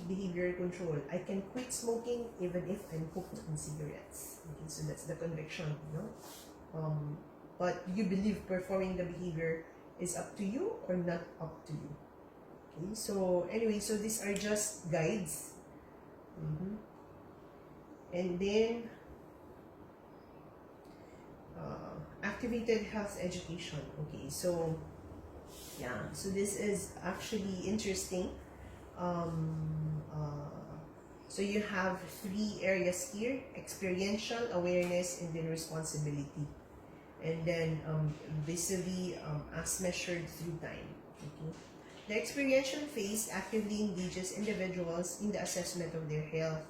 behavioral control. I can quit smoking even if I'm hooked on cigarettes. Okay, so that's the conviction, you know. But you believe performing the behavior is up to you or not up to you. Okay, so anyway, so these are just guides. And then activated health education. Okay, so yeah, so this is actually interesting. So you have 3 areas here: experiential, awareness, and then responsibility. And then vis-a-vis as measured through time. Okay. The experiential phase actively engages individuals in the assessment of their health.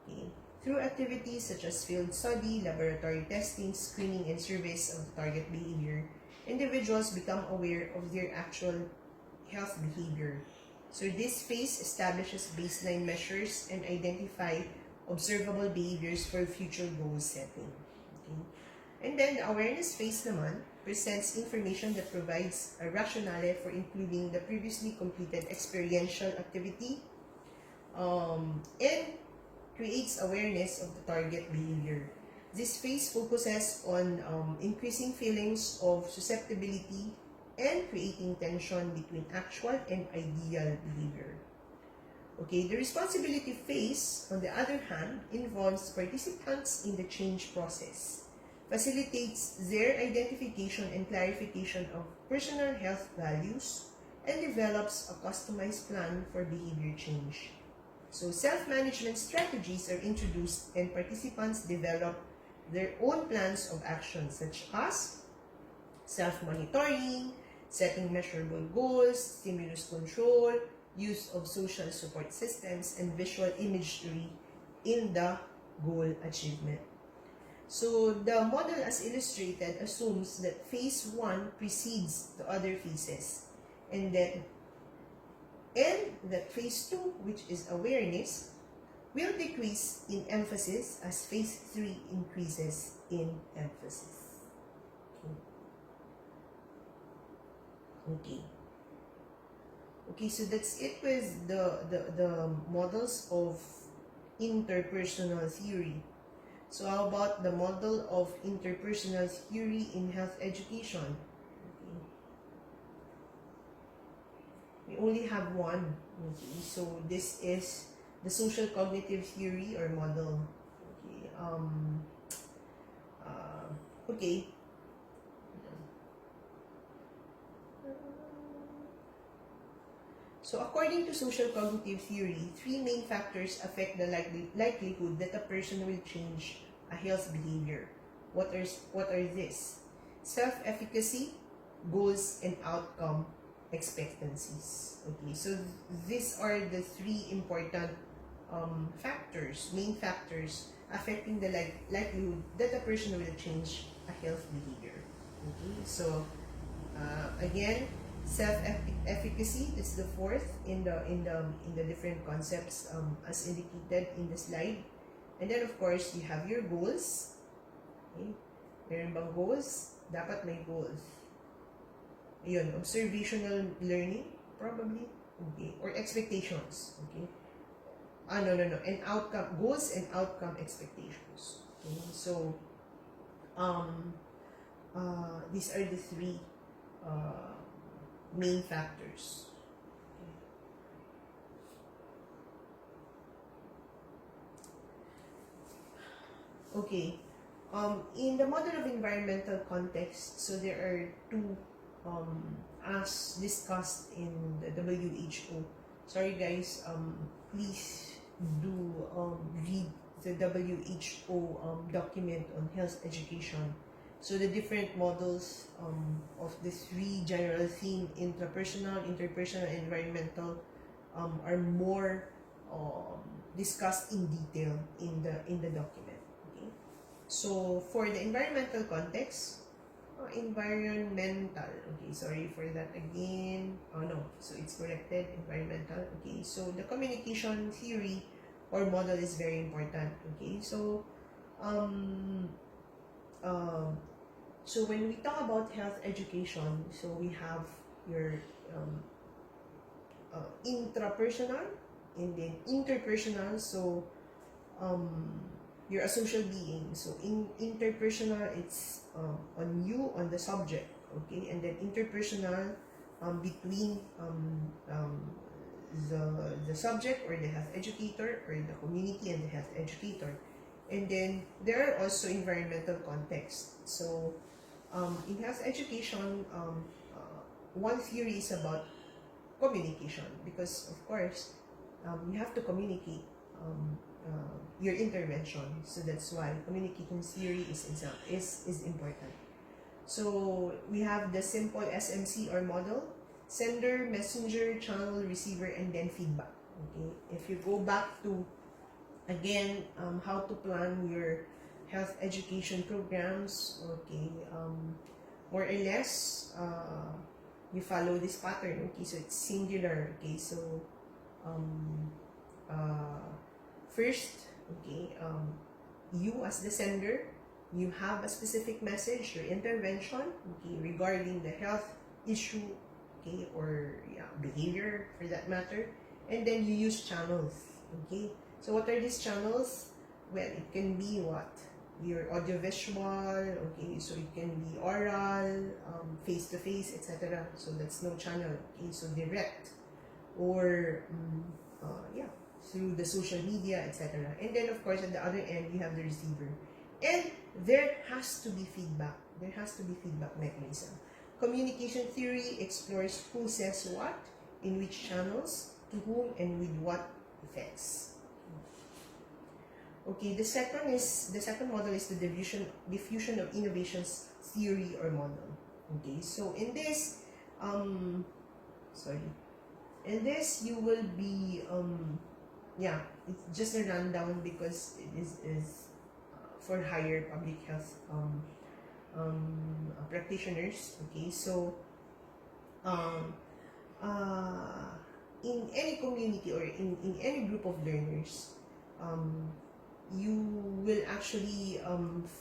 Okay. Through activities such as field study, laboratory testing, screening, and surveys of the target behavior, individuals become aware of their actual health behavior. So this phase establishes baseline measures and identify observable behaviors for future goal setting. Okay. And then the awareness phase naman presents information that provides a rationale for including the previously completed experiential activity and creates awareness of the target behavior. This phase focuses on increasing feelings of susceptibility and creating tension between actual and ideal behavior. Okay, the responsibility phase, on the other hand, involves participants in the change process, facilitates their identification and clarification of personal health values, and develops a customized plan for behavior change. So self-management strategies are introduced and participants develop their own plans of action such as self-monitoring, setting measurable goals, stimulus control, use of social support systems, and visual imagery in the goal achievement. So the model as illustrated assumes that phase 1 precedes the other phases, and that phase 2, which is awareness, will decrease in emphasis as phase 3 increases in emphasis. Okay, so that's it with the models of interpersonal theory. So how about the model of interpersonal theory in health education? Okay. We only have one. Okay, so this is the social cognitive theory or model. Okay. Okay. So according to social cognitive theory, 3 main factors affect the likelihood that a person will change a health behavior. What are these? Self-efficacy, goals, and outcome expectancies. Okay, so these are the 3 important main factors affecting the likelihood that a person will change a health behavior. Okay, so again, self-efficacy is the 4th in the different concepts as indicated in the slide. And then of course you have your goals. Okay, meron bang goals? Dapat may goals. Ayun, observational learning probably. Okay, or expectations. Okay. No. And outcome, goals and outcome expectations. Okay, so these are the 3 main factors. Okay. In the model of environmental context, so there are 2 as discussed in the WHO. Sorry guys, please do read the WHO document on health education. So the different models of the 3 general theme, intrapersonal, interpersonal, and environmental, are more discussed in detail in the document. Okay. So for the environmental context, environmental. Okay, sorry for that again. Oh no, so it's corrected. Environmental. Okay, so the communication theory or model is very important. Okay, so so when we talk about health education, so we have your intrapersonal, And then interpersonal, so you're a social being. So in interpersonal, it's on you, on the subject, okay? And then interpersonal, between the subject or the health educator, or the community and the health educator. And then there are also environmental contexts. So in health education, one theory is about communication, because of course you have to communicate your intervention. So that's why communication theory is important. So we have the simple SMC or model: sender, messenger, channel, receiver, and then feedback. Okay, if you go back to again how to plan your health education programs, okay, more or less you follow this pattern. Okay, so it's singular. Okay, so first, okay, you as the sender, you have a specific message, your intervention, okay, regarding the health issue, okay, or behavior for that matter, and then you use channels. Okay, so what are these channels? Well, it can be what? Your audiovisual, okay, so it can be oral, face-to-face, etc. So that's no channel, okay, so direct, or through the social media, etc. And then of course at the other end you have the receiver, and there has to be feedback. There has to be feedback mechanism. Communication theory explores who says what, in which channels, to whom, and with what effects. Okay, the second model is the diffusion of innovations theory or model. Okay, so in this, in this you will be it's just a rundown because it is for higher public health practitioners. Okay, so in any community or in any group of learners, you will actually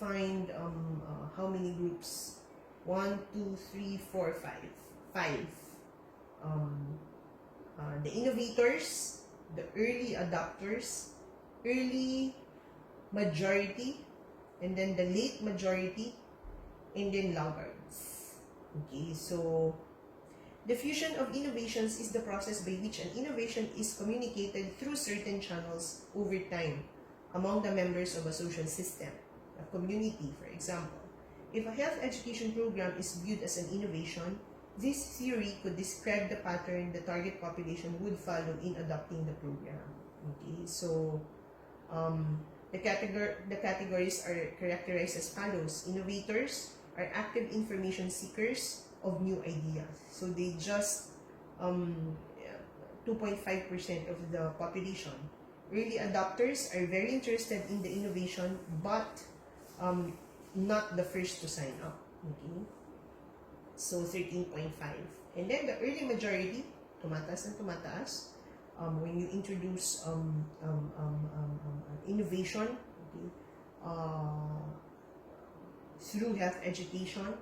find how many groups? 1, 2, 3, 4, 5. The innovators, the early adopters, early majority, and then the late majority, and then laggards. Okay, so diffusion of innovations is the process by which an innovation is communicated through certain channels over time among the members of a social system, a community, for example. If a health education program is viewed as an innovation, this theory could describe the pattern the target population would follow in adopting the program. Okay, so the categories are characterized as follows. Innovators are active information seekers of new ideas. So they just 2.5% of the population. Early adopters are very interested in the innovation, but not the first to sign up. Okay, so 13.5. And then the early majority, tumataas and tumataas, when you introduce innovation, okay, through health education,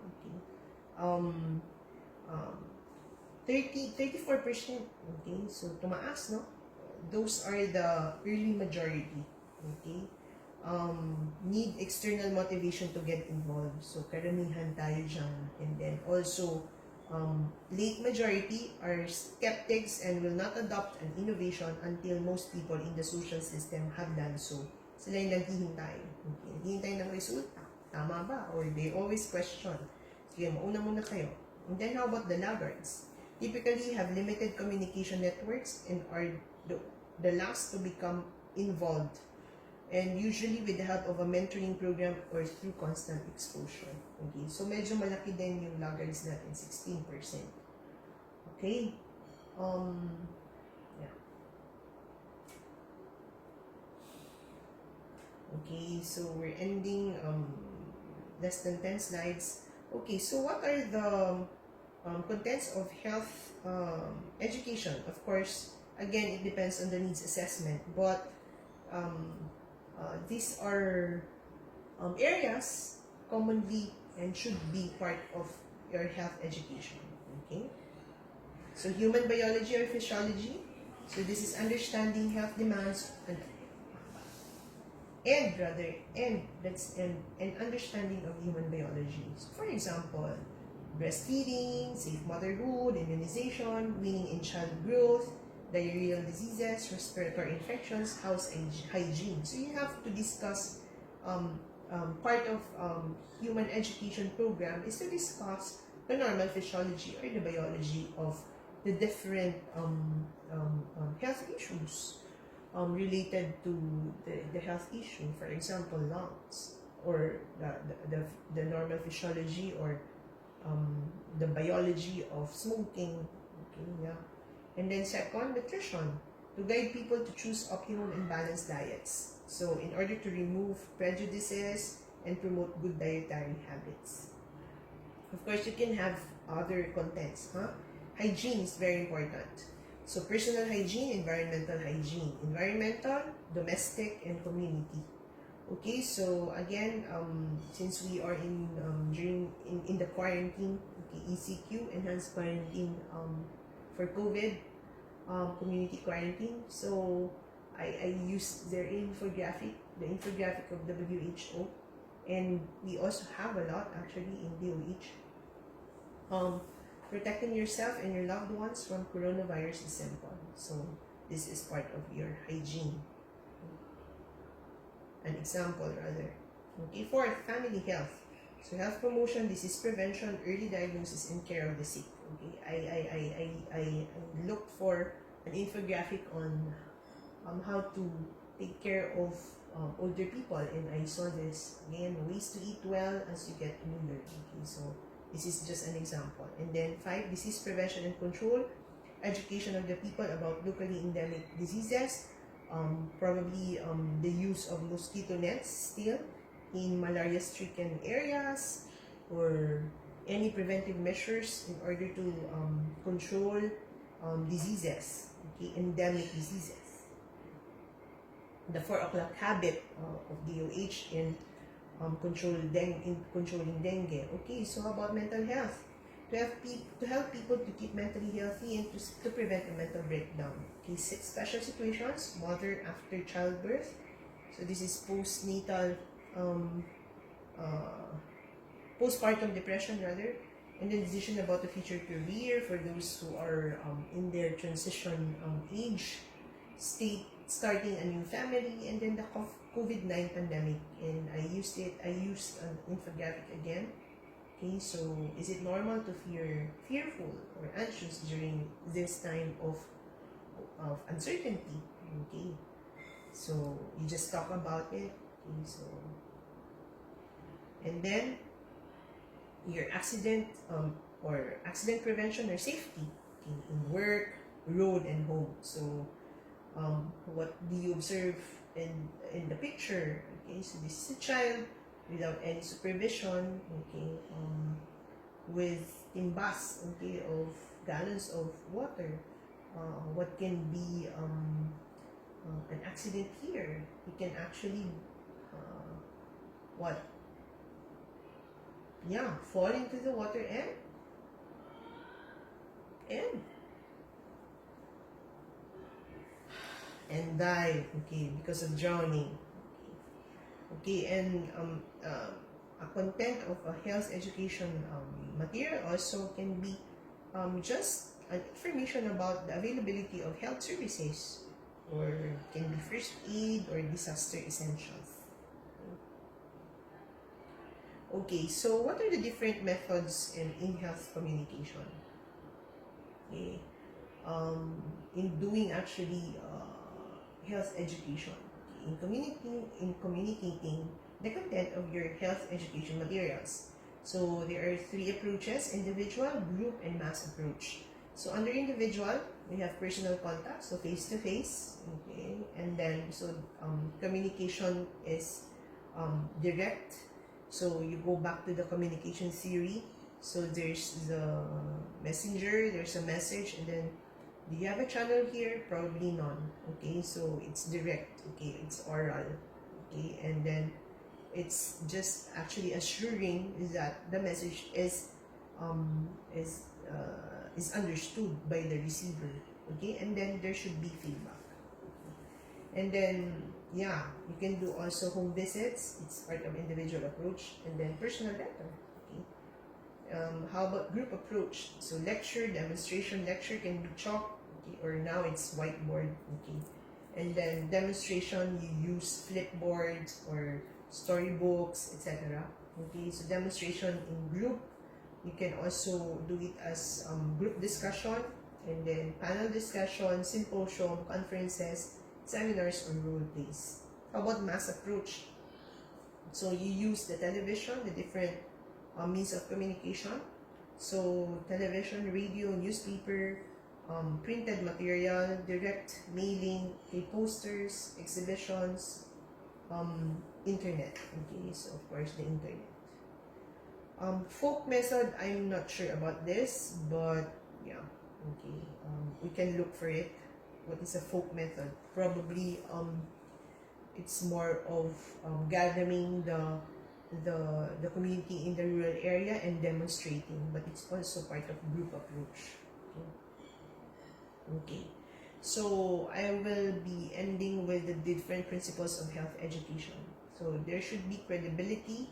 okay, 34%, okay, so tumaas, no? Those are the early majority, okay? Need external motivation to get involved. So, karamihan tayo dyan. And then also, late majority are skeptics and will not adopt an innovation until most people in the social system have done so. Sila yung naghihintay. Okay? Naghihintay ng resulta. Tama ba? Or they always question. Sige, mauna muna kayo. And then how about the laggards? Typically have limited communication networks and are the last to become involved, and usually with the help of a mentoring program or through constant exposure. Okay, so medyo malaki din yung laggards natin, 16%. Okay, yeah. Okay, so we're ending less than 10 slides. Okay, so what are the contents of health education? Of course, again, it depends on the needs assessment, but these are areas commonly and should be part of your health education. Okay, so human biology or physiology, So this is understanding health demands and understanding of human biology. So for example, breastfeeding, safe motherhood, immunization, weaning in child growth, diarrheal diseases, respiratory infections, house hygiene. So you have to discuss, part of human education program is to discuss the normal physiology or the biology of the different health issues related to the health issue. For example, lungs, or the normal physiology or the biology of smoking. Okay, yeah. And then second, nutrition, to guide people to choose optimum and balanced diets. So in order to remove prejudices and promote good dietary habits. Of course, you can have other contents. Hygiene is very important. So personal hygiene, environmental hygiene. Environmental, domestic, and community. Okay, so again, since we are in the quarantine, okay, ECQ, enhanced quarantine for COVID, community quarantine. So I used their infographic, the infographic of WHO, and we also have a lot actually in DOH. Protecting yourself and your loved ones from coronavirus is simple. So this is part of your hygiene. An example rather. Okay, fourth, family health. So health promotion, disease prevention, early diagnosis and care of the sick. Okay, I looked for an infographic on how to take care of older people, and I saw this again, ways to eat well as you get older. Okay, so this is just an example. And then 5, disease prevention and control, education of the people about locally endemic diseases, probably the use of mosquito nets still in malaria-stricken areas, or any preventive measures in order to control diseases, okay, endemic diseases. The 4 o'clock habit of DOH in controlling dengue. Okay, so how about mental health? To help people to keep mentally healthy and to prevent a mental breakdown. Okay, 6 special situations, mother after childbirth. So this is postnatal, postpartum depression rather, and then decision about the future career for those who are in their transition age state, starting a new family, and then the COVID-19 pandemic. And I used an infographic again. Okay, so is it normal to fearful or anxious during this time of uncertainty? Okay, so you just talk about it. Okay, so and then your accident or accident prevention or safety, okay, in work, road, and home. So what do you observe in the picture? Okay, so this is a child without any supervision, okay, with timbas, okay, of gallons of water. What can be an accident here? You can actually fall into the water and die, okay, because of drowning. Okay, and a content of a health education material also can be just information about the availability of health services, or can be first aid or disaster essentials. Okay, so what are the different methods in health communication? Okay, in doing actually health education, in communicating the content of your health education materials. So there are 3 approaches: individual, group, and mass approach. So under individual, we have personal contact, so face to face, okay, and then so communication is direct. So you go back to the communication theory. So there's the messenger, there's a message, and then do you have a channel here? Probably none. Okay, so it's direct. Okay, it's oral. Okay, and then it's just actually assuring that the message is understood by the receiver. Okay, and then there should be feedback. And then, yeah, you can do also home visits. It's part of individual approach. And then personal data. Okay. How about group approach? So lecture, demonstration, lecture can be chalk, okay, or now it's whiteboard. Okay. And then demonstration, you use flipboards or storybooks, etc. Okay, so demonstration in group. You can also do it as group discussion, and then panel discussion, symposium, conferences, seminars, or role plays. How about mass approach? So you use the television, the different means of communication. So television, radio, newspaper, printed material, direct mailing, posters, exhibitions, internet. Okay, so of course the internet. Folk method, I'm not sure about this, but yeah, okay. We can look for it. What is a folk method? Probably it's more of gathering the community in the rural area and demonstrating, but it's also part of group approach. Okay. So I will be ending with the different principles of health education. So there should be credibility,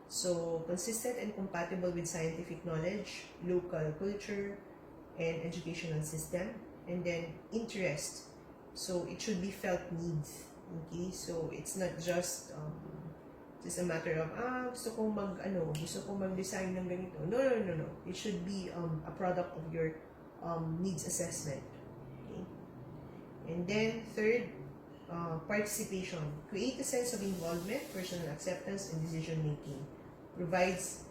so consistent and compatible with scientific knowledge, local culture, and educational system. And then interest, so it should be felt needs. Okay, so it's not just a matter of gusto kong mag-design ng ganito. No. It should be a product of your needs assessment. Okay, and then third, participation. Create a sense of involvement, personal acceptance, and decision making. Provides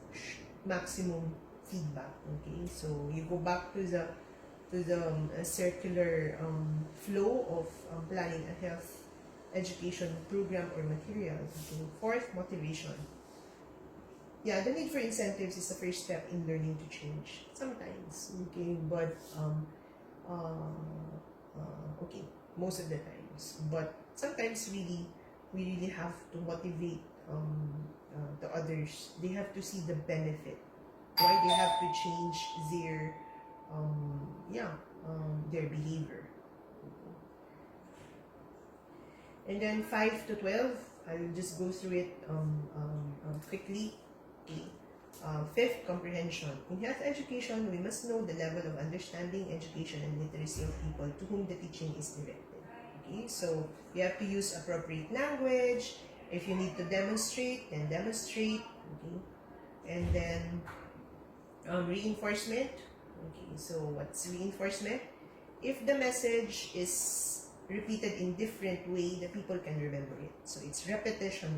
maximum feedback. Okay, so you go back to the circular flow of planning a health education program or material. Okay. Fourth, motivation. Yeah, the need for incentives is the first step in learning to change. Sometimes, okay, but okay, most of the times. But sometimes we really have to motivate the others. They have to see the benefit. Why they have to change their behavior. And then 5 to 12, I'll just go through it quickly. Okay. Fifth, comprehension. In health education, we must know the level of understanding, education, and literacy of people to whom the teaching is directed. Okay, so you have to use appropriate language. If you need to demonstrate, then demonstrate. Okay, and then reinforcement. Okay, so what's reinforcement? If the message is repeated in different way, the people can remember it. So it's repetition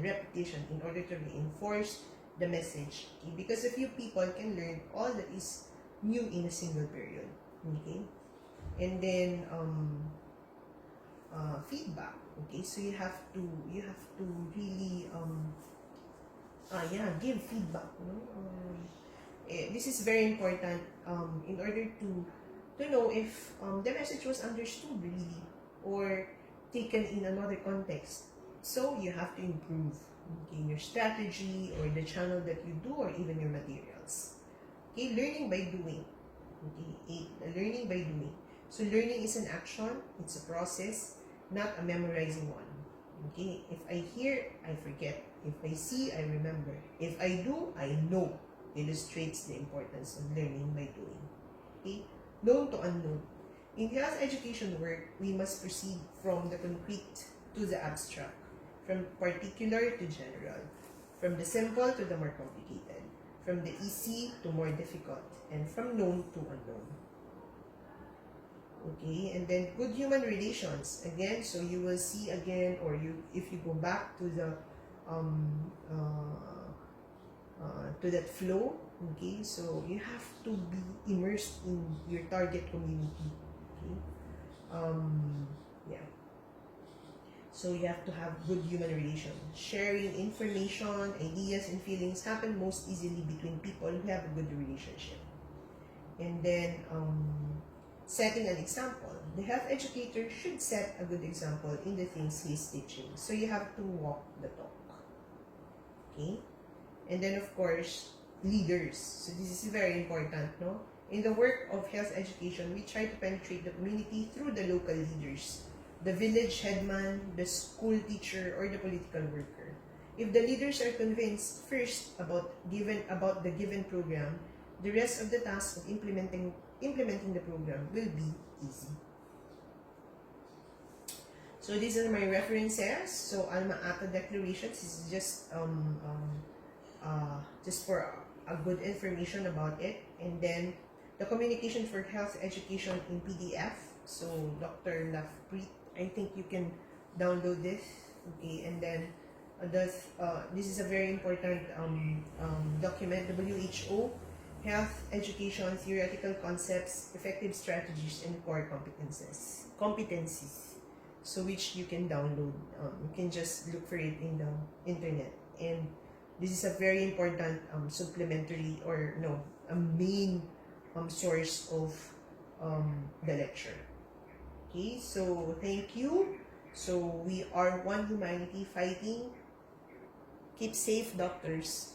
in order to reinforce the message. Okay? Because a few people can learn all that is new in a single period. Okay, and then feedback. Okay, so you have to really give feedback. This is very important in order to know if the message was understood really or taken in another context. So you have to improve, okay, your strategy or the channel that you do or even your materials. Okay, learning by doing. Okay, learning by doing. So learning is an action, it's a process, not a memorizing one. Okay, if I hear, I forget. If I see, I remember. If I do, I know. Illustrates the importance of learning by doing. Okay, known to unknown. In health education work, we must proceed from the concrete to the abstract, from particular to general, from the simple to the more complicated, from the easy to more difficult, and from known to unknown. Okay, and then good human relations. Again, so you will see again, or if you go back to the to that flow. Okay, so you have to be immersed in your target community. Okay, yeah. So you have to have good human relations. Sharing information, ideas, and feelings happen most easily between people who have a good relationship. And then setting an example. The health educator should set a good example in the things he's teaching. So you have to walk the talk. Okay? And then of course, leaders. So this is very important, no? In the work of health education, we try to penetrate the community through the local leaders, the village headman, the school teacher, or the political worker. If the leaders are convinced first about the given program, the rest of the task of implementing the program will be easy. So these are my references. So Alma Ata Declarations is just for a good information about it, and then the Communication for Health Education in PDF. So Dr. Lafpreet, I think you can download this. Okay, and then this is a very important document, WHO Health Education Theoretical Concepts, Effective Strategies, and Core Competencies. So which you can download. You can just look for it in the internet, and this is a very important supplementary a main source of the lecture. Okay, so thank you. So we are one humanity fighting. Keep safe, doctors.